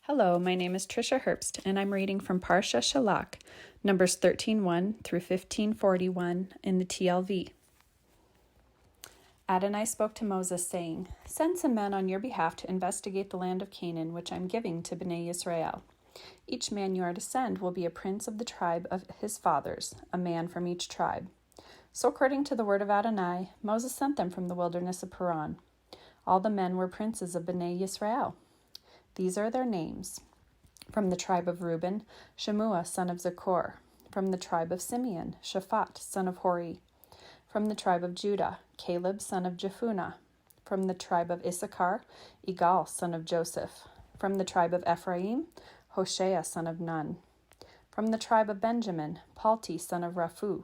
Hello, my name is Trisha Herbst, and I'm reading from Parsha Shelach, Numbers 13:1 through 15:41 in the TLV. Adonai spoke to Moses, saying, "Send some men on your behalf to investigate the land of Canaan, which I'm giving to Bnei Israel. Each man you are to send will be a prince of the tribe of his fathers, a man from each tribe." So according to the word of Adonai, Moses sent them from the wilderness of Paran. All the men were princes of Bnei Israel. These are their names. From the tribe of Reuben, Shemua, son of Zaccur. From the tribe of Simeon, Shaphat, son of Hori. From the tribe of Judah, Caleb, son of Jephunneh. From the tribe of Issachar, Igal, son of Joseph. From the tribe of Ephraim, Hoshea, son of Nun. From the tribe of Benjamin, Palti, son of Raphu.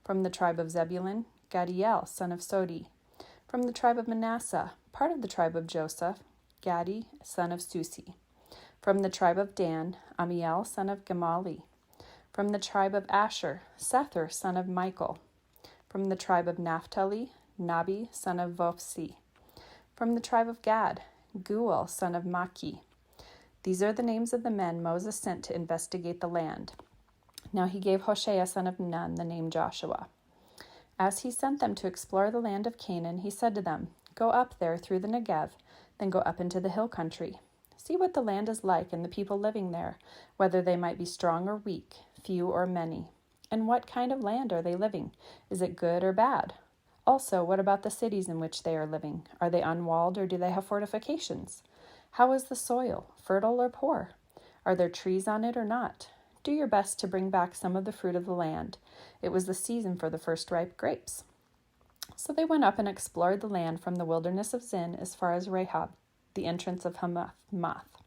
From the tribe of Zebulun, Gadiel, son of Sodi. From the tribe of Manasseh, part of the tribe of Joseph, Gadi, son of Susi. From the tribe of Dan, Amiel, son of Gamali. From the tribe of Asher, Sethur, son of Michael. From the tribe of Naphtali, Nabi, son of Vophsi. From the tribe of Gad, Guel, son of Maki. These are the names of the men Moses sent to investigate the land. Now he gave Hoshea, son of Nun, the name Joshua. As he sent them to explore the land of Canaan, he said to them, "Go up there through the Negev, then go up into the hill country. See what the land is like and the people living there, whether they might be strong or weak, few or many. And what kind of land are they living? Is it good or bad? Also, what about the cities in which they are living? Are they unwalled or do they have fortifications? How is the soil, fertile or poor? Are there trees on it or not? Do your best to bring back some of the fruit of the land. It was the season for the first ripe grapes." So they went up and explored the land from the wilderness of Zin as far as Rahab, the entrance of Hamath.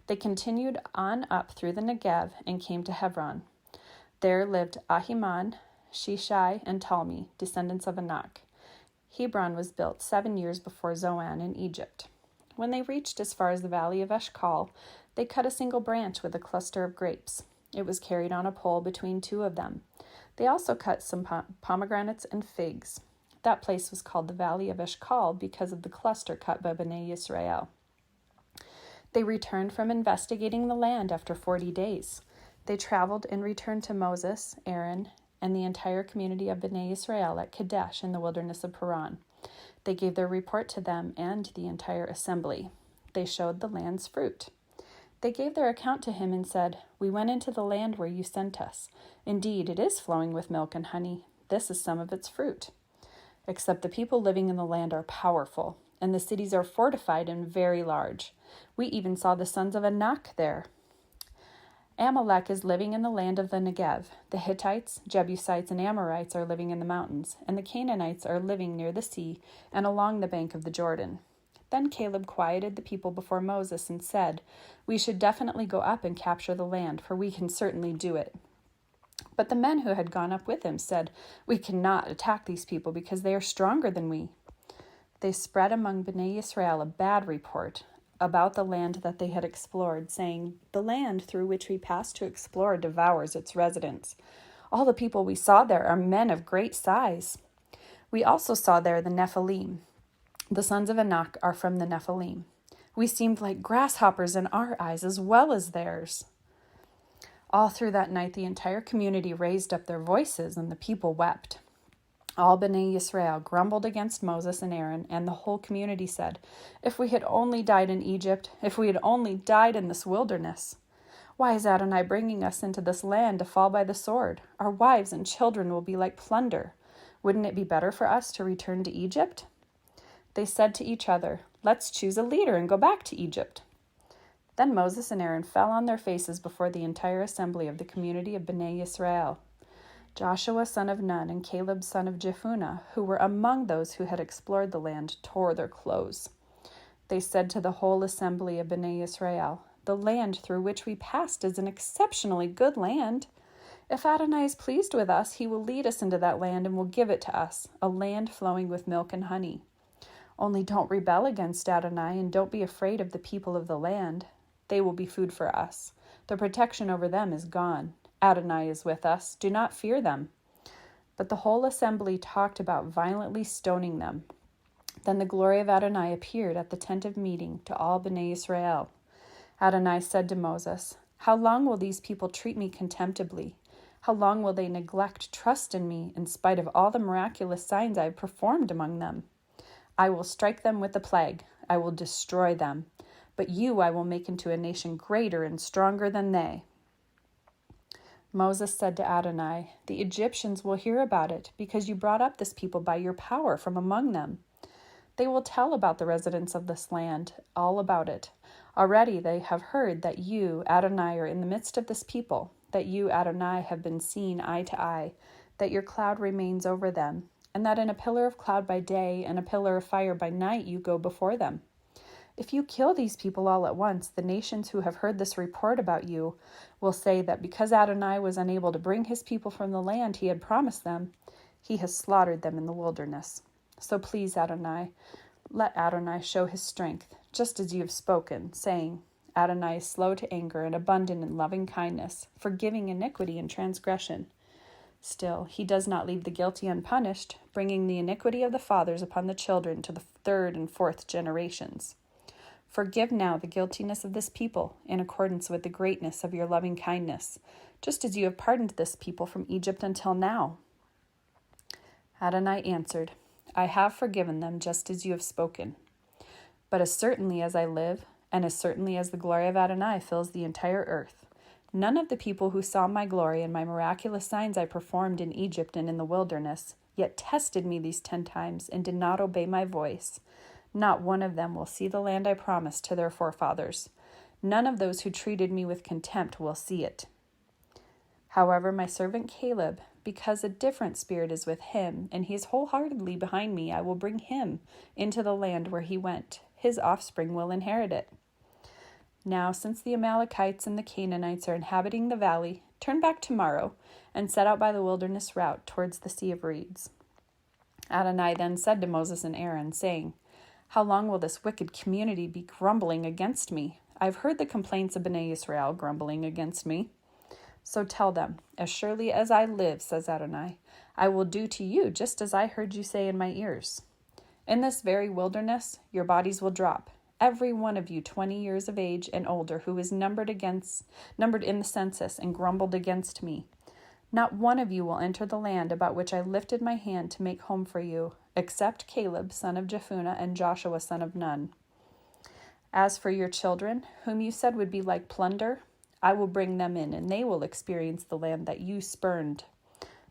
They continued on up through the Negev and came to Hebron. There lived Ahiman, Shishai, and Talmi, descendants of Anak. Hebron was built 7 years before Zoan in Egypt. When they reached as far as the valley of Eshcol, they cut a single branch with a cluster of grapes. It was carried on a pole between two of them. They also cut some pomegranates and figs. That place was called the Valley of Eshcol because of the cluster cut by Bnei Israel. They returned from investigating the land after 40 days. They traveled and returned to Moses, Aaron, and the entire community of Bnei Israel at Kadesh in the wilderness of Paran. They gave their report to them and the entire assembly. They showed the land's fruit. They gave their account to him and said, "We went into the land where you sent us. Indeed, it is flowing with milk and honey. This is some of its fruit. Except the people living in the land are powerful, and the cities are fortified and very large. We even saw the sons of Anak there. Amalek is living in the land of the Negev. The Hittites, Jebusites, and Amorites are living in the mountains, and the Canaanites are living near the sea and along the bank of the Jordan." Then Caleb quieted the people before Moses and said, "We should definitely go up and capture the land, for we can certainly do it." But the men who had gone up with him said, "We cannot attack these people because they are stronger than we." They spread among Bnei Israel a bad report about the land that they had explored, saying, "The land through which we passed to explore devours its residents. All the people we saw there are men of great size. We also saw there the Nephilim. The sons of Anak are from the Nephilim. We seemed like grasshoppers in our eyes as well as theirs." All through that night, the entire community raised up their voices, and the people wept. All Bnei Israel grumbled against Moses and Aaron, and the whole community said, "If we had only died in Egypt, if we had only died in this wilderness. Why is Adonai bringing us into this land to fall by the sword? Our wives and children will be like plunder. Wouldn't it be better for us to return to Egypt?" They said to each other, "Let's choose a leader and go back to Egypt." Then Moses and Aaron fell on their faces before the entire assembly of the community of Bnei Israel. Joshua, son of Nun, and Caleb, son of Jephunneh, who were among those who had explored the land, tore their clothes. They said to the whole assembly of Bnei Israel, "The land through which we passed is an exceptionally good land. If Adonai is pleased with us, he will lead us into that land and will give it to us, a land flowing with milk and honey. Only don't rebel against Adonai and don't be afraid of the people of the land. They will be food for us. The protection over them is gone. Adonai is with us. Do not fear them." But the whole assembly talked about violently stoning them. Then the glory of Adonai appeared at the tent of meeting to all Bnei Israel. Adonai said to Moses, "How long will these people treat me contemptibly? How long will they neglect trust in me in spite of all the miraculous signs I have performed among them? I will strike them with the plague. I will destroy them. But you I will make into a nation greater and stronger than they." Moses said to Adonai, "The Egyptians will hear about it, because you brought up this people by your power from among them. They will tell about the residents of this land, all about it. Already they have heard that you, Adonai, are in the midst of this people, that you, Adonai, have been seen eye to eye, that your cloud remains over them, and that in a pillar of cloud by day and a pillar of fire by night you go before them. If you kill these people all at once, the nations who have heard this report about you will say that because Adonai was unable to bring his people from the land he had promised them, he has slaughtered them in the wilderness. So please, Adonai, let Adonai show his strength, just as you have spoken, saying, 'Adonai is slow to anger and abundant in loving kindness, forgiving iniquity and transgression.' Still, he does not leave the guilty unpunished, bringing the iniquity of the fathers upon the children to the third and fourth generations. Forgive now the guiltiness of this people in accordance with the greatness of your loving kindness, just as you have pardoned this people from Egypt until now." Adonai answered, "I have forgiven them just as you have spoken. But as certainly as I live, and as certainly as the glory of Adonai fills the entire earth, none of the people who saw my glory and my miraculous signs I performed in Egypt and in the wilderness, yet tested me these 10 times and did not obey my voice, not one of them will see the land I promised to their forefathers. None of those who treated me with contempt will see it. However, my servant Caleb, because a different spirit is with him, and he is wholeheartedly behind me, I will bring him into the land where he went. His offspring will inherit it. Now, since the Amalekites and the Canaanites are inhabiting the valley, turn back tomorrow and set out by the wilderness route towards the Sea of Reeds." Adonai then said to Moses and Aaron, saying, "How long will this wicked community be grumbling against me? I have heard the complaints of Bnei Israel grumbling against me. So tell them, as surely as I live, says Adonai, I will do to you just as I heard you say in my ears. In this very wilderness, your bodies will drop, every one of you 20 years of age and older who is numbered in the census and grumbled against me. Not one of you will enter the land about which I lifted my hand to make home for you, except Caleb, son of Jephunneh, and Joshua, son of Nun. As for your children, whom you said would be like plunder, I will bring them in, and they will experience the land that you spurned.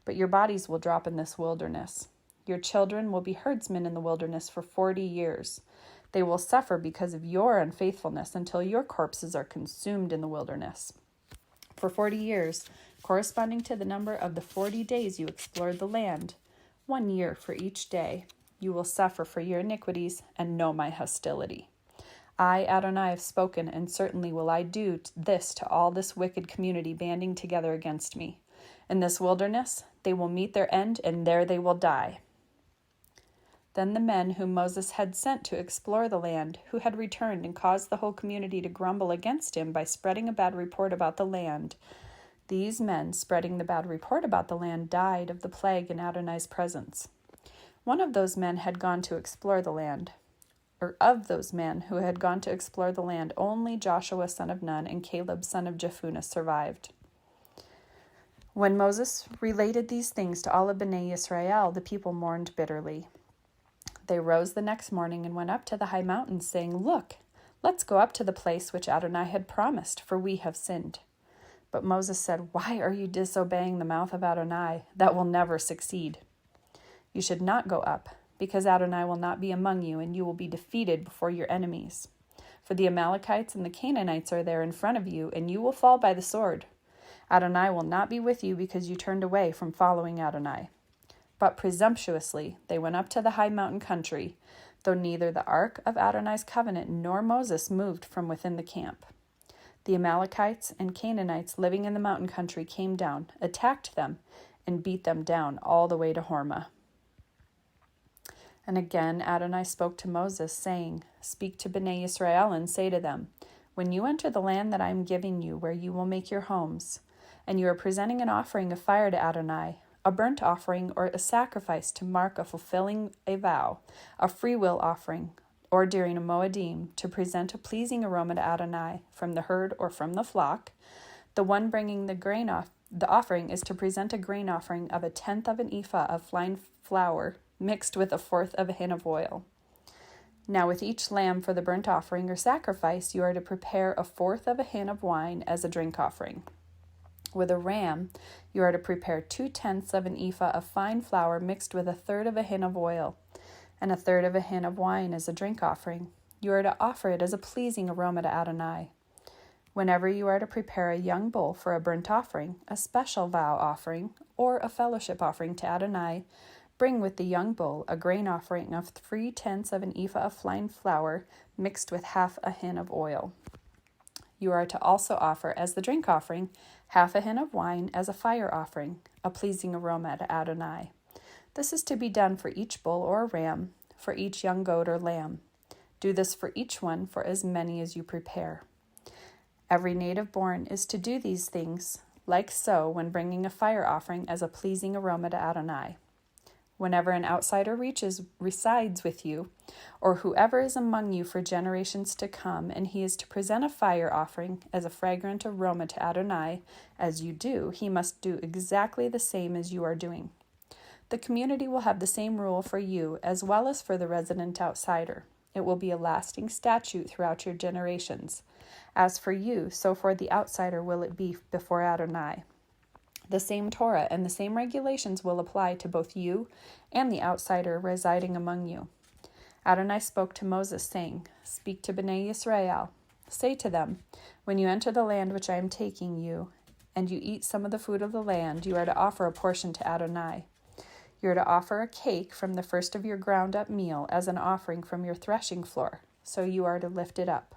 But your bodies will drop in this wilderness. Your children will be herdsmen in the wilderness for 40 years. They will suffer because of your unfaithfulness until your corpses are consumed in the wilderness. For 40 years, corresponding to the number of the 40 days you explored the land, 1 year for each day, you will suffer for your iniquities and know my hostility. I, Adonai, have spoken, and certainly will I do this to all this wicked community banding together against me. In this wilderness, they will meet their end, and there they will die." Then the men whom Moses had sent to explore the land, who had returned and caused the whole community to grumble against him by spreading a bad report about the land, these men, spreading the bad report about the land, died of the plague in Adonai's presence. One of those men had gone to explore the land. Of those men who had gone to explore the land, only Joshua son of Nun and Caleb son of Jephunneh survived. When Moses related these things to all of Bnei Israel, the people mourned bitterly. They rose the next morning and went up to the high mountains, saying, "Look, let's go up to the place which Adonai had promised, for we have sinned." But Moses said, "Why are you disobeying the mouth of Adonai? That will never succeed. You should not go up, because Adonai will not be among you, and you will be defeated before your enemies. For the Amalekites and the Canaanites are there in front of you, and you will fall by the sword. Adonai will not be with you because you turned away from following Adonai." But presumptuously they went up to the high mountain country, though neither the ark of Adonai's covenant nor Moses moved from within the camp. The Amalekites and Canaanites living in the mountain country came down, attacked them, and beat them down all the way to Hormah. And again Adonai spoke to Moses, saying, "Speak to Bnei Israel and say to them, when you enter the land that I am giving you, where you will make your homes, and you are presenting an offering of fire to Adonai, a burnt offering or a sacrifice to mark a fulfilling a vow, a freewill offering, or during a Moedim, to present a pleasing aroma to Adonai from the herd or from the flock. The one bringing the offering is to present a grain offering of 1/10 of an ephah of fine flour mixed with 1/4 of a hin of oil. Now with each lamb for the burnt offering or sacrifice, you are to prepare 1/4 of a hin of wine as a drink offering. With a ram, you are to prepare 2/10 of an ephah of fine flour mixed with 1/3 of a hin of oil, and 1/3 of a hin of wine as a drink offering. You are to offer it as a pleasing aroma to Adonai. Whenever you are to prepare a young bull for a burnt offering, a special vow offering, or a fellowship offering to Adonai, bring with the young bull a grain offering of 3/10 of an ephah of fine flour mixed with 1/2 a hin of oil. You are to also offer as the drink offering 1/2 a hin of wine as a fire offering, a pleasing aroma to Adonai. This is to be done for each bull or ram, for each young goat or lamb. Do this for each one, for as many as you prepare. Every native born is to do these things, like so, when bringing a fire offering as a pleasing aroma to Adonai. Whenever an outsider resides with you, or whoever is among you for generations to come, and he is to present a fire offering as a fragrant aroma to Adonai, as you do, he must do exactly the same as you are doing. The community will have the same rule for you as well as for the resident outsider. It will be a lasting statute throughout your generations. As for you, so for the outsider will it be before Adonai. The same Torah and the same regulations will apply to both you and the outsider residing among you. Adonai spoke to Moses, saying, "Speak to Bnei Yisrael. Say to them, when you enter the land which I am taking you, and you eat some of the food of the land, you are to offer a portion to Adonai. You are to offer a cake from the first of your ground-up meal as an offering from your threshing floor, so you are to lift it up.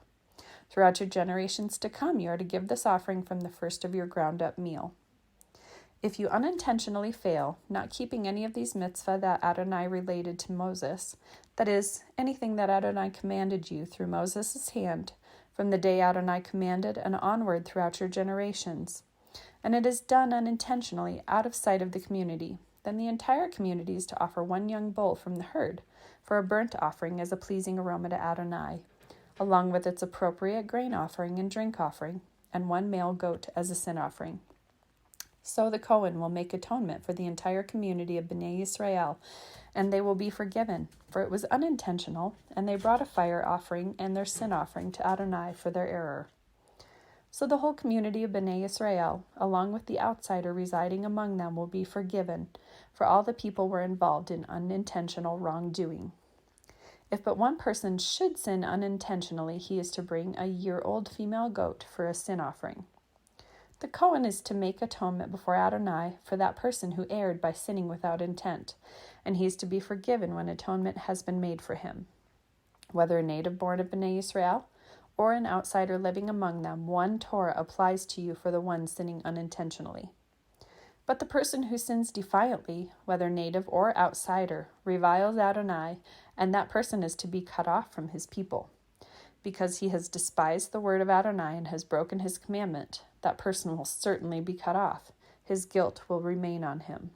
Throughout your generations to come, you are to give this offering from the first of your ground-up meal. If you unintentionally fail, not keeping any of these mitzvah that Adonai related to Moses, that is, anything that Adonai commanded you through Moses' hand, from the day Adonai commanded and onward throughout your generations, and it is done unintentionally out of sight of the community, then the entire community is to offer one young bull from the herd for a burnt offering as a pleasing aroma to Adonai, along with its appropriate grain offering and drink offering, and one male goat as a sin offering. So the Cohen will make atonement for the entire community of Bnei Yisrael, and they will be forgiven, for it was unintentional, and they brought a fire offering and their sin offering to Adonai for their error. So the whole community of Bnei Yisrael, along with the outsider residing among them, will be forgiven, for all the people were involved in unintentional wrongdoing. If but one person should sin unintentionally, he is to bring a year-old female goat for a sin offering. The Cohen is to make atonement before Adonai for that person who erred by sinning without intent, and he is to be forgiven when atonement has been made for him. Whether a native born of Bnei Yisrael or an outsider living among them, one Torah applies to you for the one sinning unintentionally. But the person who sins defiantly, whether native or outsider, reviles Adonai, and that person is to be cut off from his people. Because he has despised the word of Adonai and has broken his commandment, that person will certainly be cut off. His guilt will remain on him.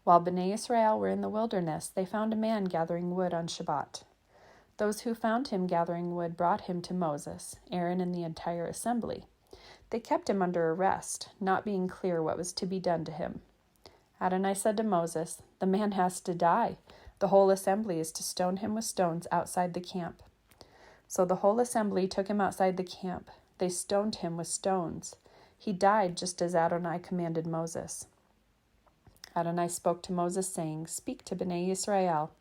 While Bnei Israel were in the wilderness, they found a man gathering wood on Shabbat. Those who found him gathering wood brought him to Moses, Aaron, and the entire assembly. They kept him under arrest, not being clear what was to be done to him. Adonai said to Moses, "The man has to die. The whole assembly is to stone him with stones outside the camp." So the whole assembly took him outside the camp. They stoned him with stones. He died just as Adonai commanded Moses. Adonai spoke to Moses, saying, "Speak to Bnei Yisrael.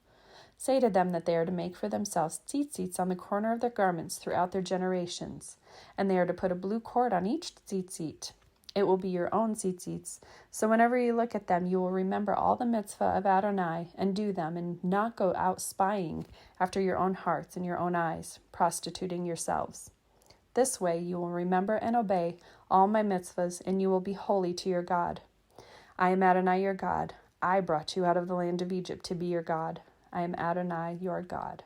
Say to them that they are to make for themselves tzitzits on the corner of their garments throughout their generations, and they are to put a blue cord on each tzitzit. It will be your own tzitzits, so whenever you look at them, you will remember all the mitzvah of Adonai and do them, and not go out spying after your own hearts and your own eyes, prostituting yourselves. This way you will remember and obey all my mitzvahs, and you will be holy to your God. I am Adonai your God. I brought you out of the land of Egypt to be your God. I am Adonai your God."